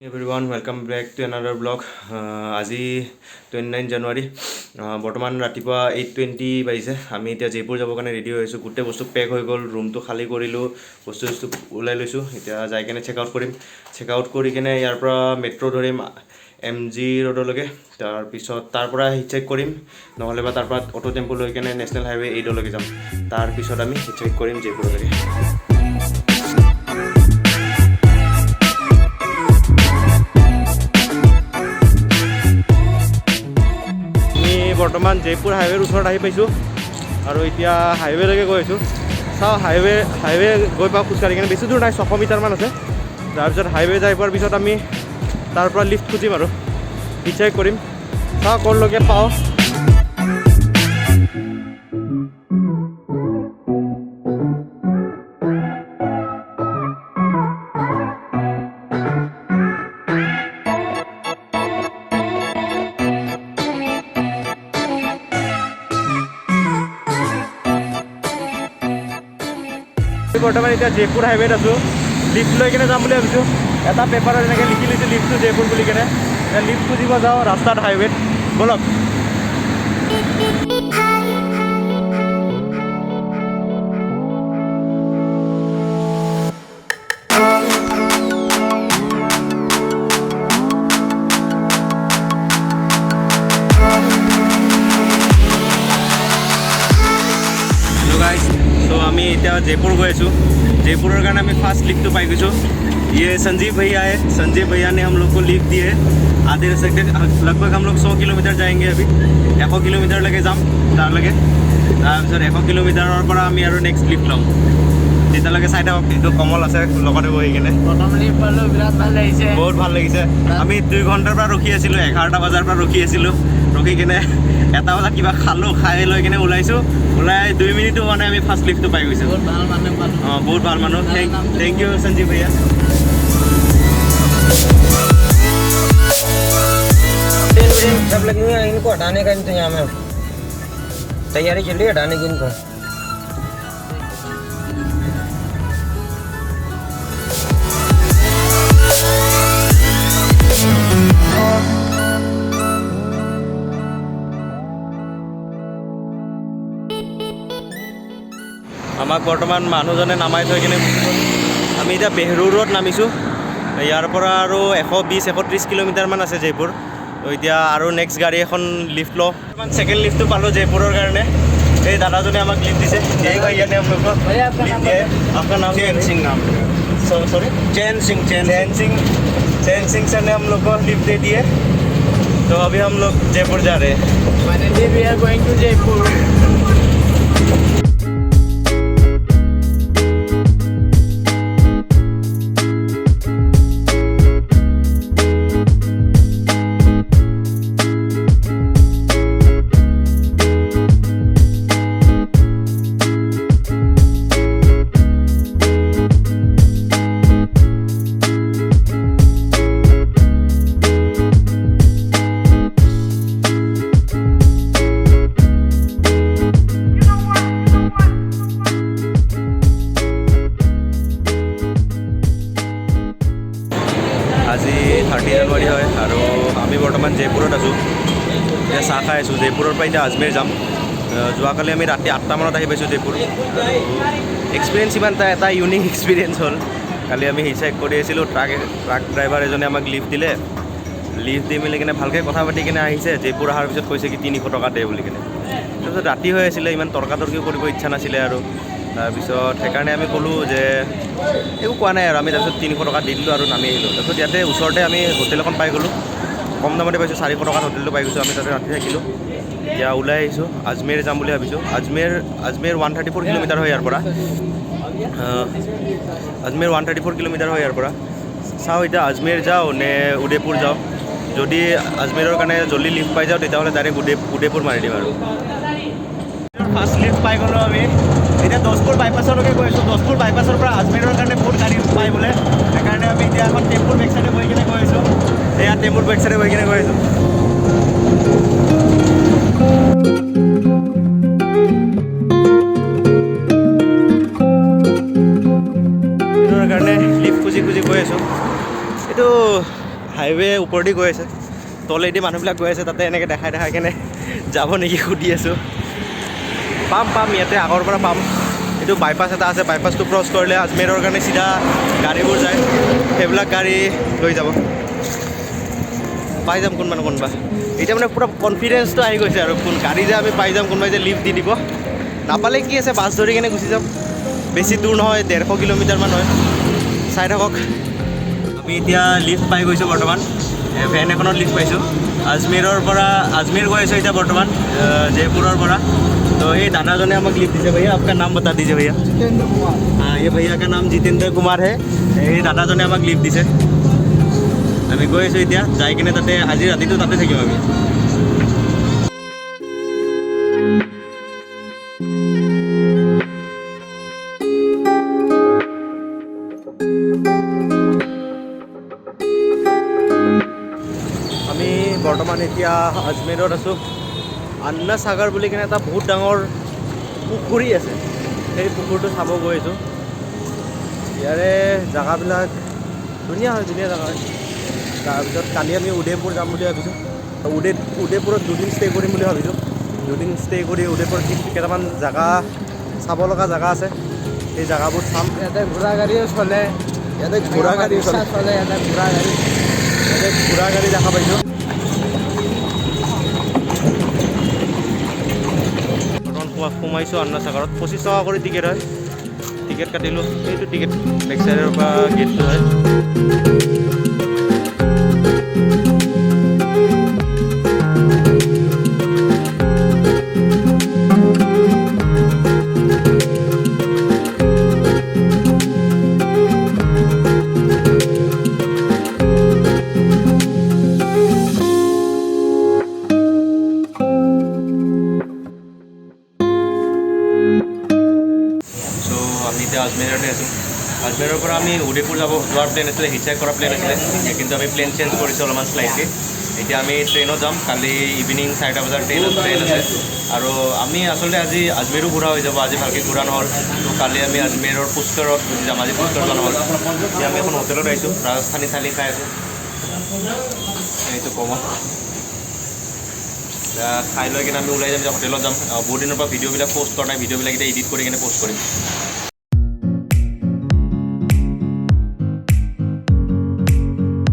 Everyone welcome back to another vlog. আজি 29 জানুৱাৰী, বৰ্তমান ৰাতিপুৱা 8:20 বাজিছে। আমি এতিয়া জয়পুৰ যাবৰ কাৰণে ৰেডি হৈ আছোঁ। গোটেই বস্তু পেক হৈ গ'ল, ৰুমটো খালী কৰিলোঁ, বস্তু ওলাই লৈছোঁ। এতিয়া যাই কেনে চেক আউট কৰিম। চেক আউট কৰি কেনে ইয়াৰ পৰা মেট্ৰ' ধৰিম MG ৰোডলৈকে। তাৰপিছত তাৰ পৰা হিট চেক কৰিম, নহ'লে বা তাৰ পৰা অটো টেম্পো লৈ কেনে নেশ্যনেল হাইৱে 8লৈকে যাম। তাৰপিছত আমি হিট চেক কৰিম জয়পুৰলৈকে। বৰ্তমান জয়পুৰ হাইৱেৰ ওচৰত আহি পাইছোঁ আৰু এতিয়া হাইৱেলৈকে গৈ আছোঁ। চাওঁ হাইৱে গৈ পাওঁ খোজকাঢ়ি কিনে, বেছি দূৰ নাই, 600 মিটাৰমান আছে। তাৰপিছত হাইৱে যাই পোৱাৰ পিছত আমি তাৰ পৰা লিফ্ট খুজিম আৰু হিট চেক কৰিম। চাওঁ ক'লৈকে পাওঁ। বৰ্তমান এতিয়া জয়পুৰ হাইৱেত আছোঁ। লিফ্ট লৈ কিনে যাম বুলি ভাবিছোঁ। এটা পেপাৰত এনেকৈ লিখি লৈছোঁ লিফ্ট টু জয়পুৰ বুলি কেনে। লিফ্ট খুজিব যাওঁ ৰাস্তাত হাইৱেত। ব'লক। तो আমি এতিয়া जयपुर गई आसो। जयपुर कारण आम फास्ट लिफ्ट तो पाई गई। ये संजीव भैया है। संजीव भैया ने हम लोग को लिफ्ट दिए। आधे से लगभग हम लोग 100 किलोमीटर जाएंगे। अभी 100 किलोमीटर लगे जाम तार लगे। तरह 100 किलोमीटर पर आम और नेक्स्ट लिफ्ट लम। तेतियालैके चाই থাকক। এইটো কমল আছে লগতে বহি কিনে। প্ৰথম লিফ্ট পালো, বিৰাট ভাল লাগিছে, বহুত ভাল লাগিছে। আমি 2 ঘণ্টাৰ পৰা ৰখি আছিলোঁ, 11টা বজাৰ পৰা ৰখি আছিলোঁ। ৰখি কিনে 1টা বজাত কিবা খালোঁ, খাই লৈ কিনে ওলাইছোঁ। ওলাই 2 মিনিটো হোৱা নাই আমি ফাৰ্ষ্ট লিফ্টটো পাই গৈছোঁ। বহুত ভাল মানুহ পালোঁ। বহুত ভাল মানুহ। থেংক ইউ সঞ্জীৱ ভैया। सब लगे हुए हैं, इनको हटाने का इंतजाम है, तैयारी चल रही है हटाने की इनको। আমাক বৰ্তমান মানুহজনে নামাই থৈ কিনে আমি এতিয়া বেহৰুৰত নামিছোঁ। ইয়াৰ পৰা আৰু 120-130 কিলোমিটাৰমান আছে জয়পুৰ। তো এতিয়া আৰু নেক্সট গাড়ী এখন লিফ্ট লওঁ। ছেকেণ্ড লিফ্টটো পালোঁ জয়পুৰৰ কাৰণে। এই দাদাজনে আমাক লিফ্ট দিছে। यही भैया ने हम लोग को लिफ्ट दिया है। आपका नाम? चैन सिंह नाम। सॉरी, चैन सिंह सर ने हम लोग को लिफ्ट दे दिए। तो अभी हम लोग जयपुर जा रहे हैं। Finally we are going to Jaipur. আজি 30 জানুৱাৰী হয় আৰু আমি বৰ্তমান জয়পুৰত আছোঁ। এতিয়া চাহ খাই আছোঁ। জয়পুৰৰ পৰা এতিয়া আজমেৰ যাম। যোৱাকালি আমি ৰাতি 8টা মানত আহি পাইছোঁ জয়পুৰ। এক্সপিৰিয়েঞ্চ ইমান এটা ইউনিক এক্সপিৰিয়েঞ্চ হ'ল। কালি আমি হিট চেক কৰি আছিলোঁ, ট্ৰাক ড্ৰাইভাৰ এজনে আমাক লিফ্ট দিলে। লিফ্ট দি মেলি কিনে ভালকৈ কথা পাতি কিনে আহিছে। জয়পুৰ অহাৰ পিছত কৈছে কি 300 টকা দে বুলি কিনে। তাৰপিছত ৰাতি হৈ আছিলে, ইমান তৰ্কাতৰ্কিও কৰিব ইচ্ছা নাছিলে আৰু। তাৰপিছত সেইকাৰণে আমি ক'লোঁ যে একো কোৱা নাই আৰু। আমি তাৰপিছত 300 টকা দি দিলোঁ আৰু নামি আহিলোঁ। তাৰপিছত ইয়াতে ওচৰতে আমি হোটেল এখন পাই গ'লোঁ। কম দামতে পাইছোঁ, 400 টকাত হোটেলটো পাই গৈছোঁ। আমি তাতে ৰাতি থাকিলোঁ। এতিয়া ওলাই আহিছোঁ, আজমেৰ যাম বুলি ভাবিছোঁ। আজমেৰ 134 কিলোমিটাৰ হয় ইয়াৰ পৰা। আজমেৰ 134 কিলোমিটাৰ হয় ইয়াৰ পৰা। চাওঁ এতিয়া আজমেৰ যাওঁ নে উদয়পুৰ যাওঁ। যদি আজমেৰৰ কাৰণে জল্দি লিফ্ট পাই যাওঁ তেতিয়াহ'লে ডাইৰেক্ট উদয়পুৰ মাৰি দিম আৰু। ফাৰ্ষ্ট লিফ্ট পাই গ'লোঁ আমি। এতিয়া দহপুৰ বাইপাছলৈকে গৈ আছোঁ। দহপুৰ বাইপাছৰ পৰা আজমেৰৰ কাৰণে বহুত গাড়ী পাই বোলে। সেইকাৰণে আমি এতিয়া এখন টেম্পুৰ বেক চাইডে গৈ কিনে গৈ আছোঁ। এয়া টেম্পুৰ বেক চাইডে গৈ কিনে গৈ আছোঁ। কাৰণে লিফ্ট খুজি গৈ আছোঁ। এইটো হাইৱে ওপৰেদি গৈ আছে, তলেদি মানুহবিলাক গৈ আছে, তাতে এনেকৈ দেখাই কেনে যাব নেকি সুধি আছোঁ। পাম ইয়াতে আগৰ পৰা পাম। এইটো বাইপাছ এটা আছে, বাইপাছটো ক্ৰছ কৰিলে আজমেৰৰ কাৰণে চিধা গাড়ীবোৰ যায়, সেইবিলাক গাড়ী লৈ যাব, পাই যাম কোনোবা। এতিয়া মানে পূৰা কনফিডেঞ্চটো আহি গৈছে আৰু কোন গাড়ী যে আমি পাই যাম, কোনোবাই যে লিফ্ট দি দিব। নাপালে কি আছে, বাছ ধৰি কেনে গুচি যাম, বেছি দূৰ নহয়, 150 কিলোমিটাৰমান হয়, চাই থাকক। আমি এতিয়া লিফ্ট পাই গৈছোঁ বৰ্তমান, ভেন এখনত লিফ্ট পাইছোঁ। আজমেৰ গৈ আছোঁ এতিয়া বৰ্তমান জয়পুৰৰ পৰা। तो ये दादाजने हमें लिफ्ट दीजिए भैया, आपका नाम बता दीजिए भैया। जितेंद्र कुमार। हाँ, ये भैया का नाम जितेंद्र कुमार है। ये दादाजने हमें लिफ्ट दिसे। আমি গৈ আছোঁ এতিয়া, যাই কিনে তাতে আজি ৰাতিটো তাতে থাকিম আমি। আমি বৰ্তমান এতিয়া আজমেৰত আছোঁ। আন্না সাগৰ বুলি কিনে এটা বহুত ডাঙৰ পুখুৰী আছে, সেই পুখুৰীটো চাব গৈ আছোঁ। ইয়াৰে জেগাবিলাক ধুনীয়া জেগা হয়। তাৰপিছত কালি আমি উদয়পুৰ যাম বুলি ভাবিছোঁ। উদয়পুৰত 2 দিন ষ্টে' কৰিম বুলি ভাবিছোঁ। 2 দিন ষ্টে' কৰি উদয়পুৰত কেইটামান জেগা চাব লগা জেগা আছে, সেই জেগাবোৰ চাম। ইয়াতে ঘোঁৰা গাড়ীও চলে, ইয়াতে ঘোঁৰা গাড়ী চলে, ইয়াতে ঘোঁৰা গাড়ী দেখা পাইছোঁ। সোমাইছোঁ আন্না সাগৰত। 25 টকা কৰি টিকেট হয়, টিকেট কাটিলোঁ। সেইটো টিকেট বেক চাইডৰ পৰা গেটটো হয়। আমি এতিয়া আজমেৰতে আছোঁ। আজমেৰৰ পৰা আমি উদয়পুৰ যোৱাৰ প্লেন আছিলে, হিচাইক কৰাৰ প্লেন আছিলে, কিন্তু আমি প্লেন চেঞ্জ কৰিছোঁ অলপমান স্লাইটলি। এতিয়া আমি ট্ৰেইনত যাম, কালি ইভিনিং 4টা বজাৰ ট্ৰেইন আছে। আৰু আমি আচলতে আজি আজমেৰো ঘূৰা হৈ যাব, আজি ভালকৈ ঘূৰা নহ'ল। তো কালি আমি আজমেৰৰ পুষ্কৰত গুচি যাম, আজি পুষ্কৰ যোৱা নহ'ল। এতিয়া আমি এখন হোটেলত আহিছোঁ, ৰাজস্থানী থালি খাই আছোঁ। এইটো কম খাই লৈ কিনে আমি ওলাই যাম, হোটেলত যাম। বহুত দিনৰ পৰা ভিডিঅ'বিলাক প'ষ্ট কৰা নাই, ভিডিঅ'বিলাক এতিয়া এডিট কৰি কিনে প'ষ্ট কৰিম।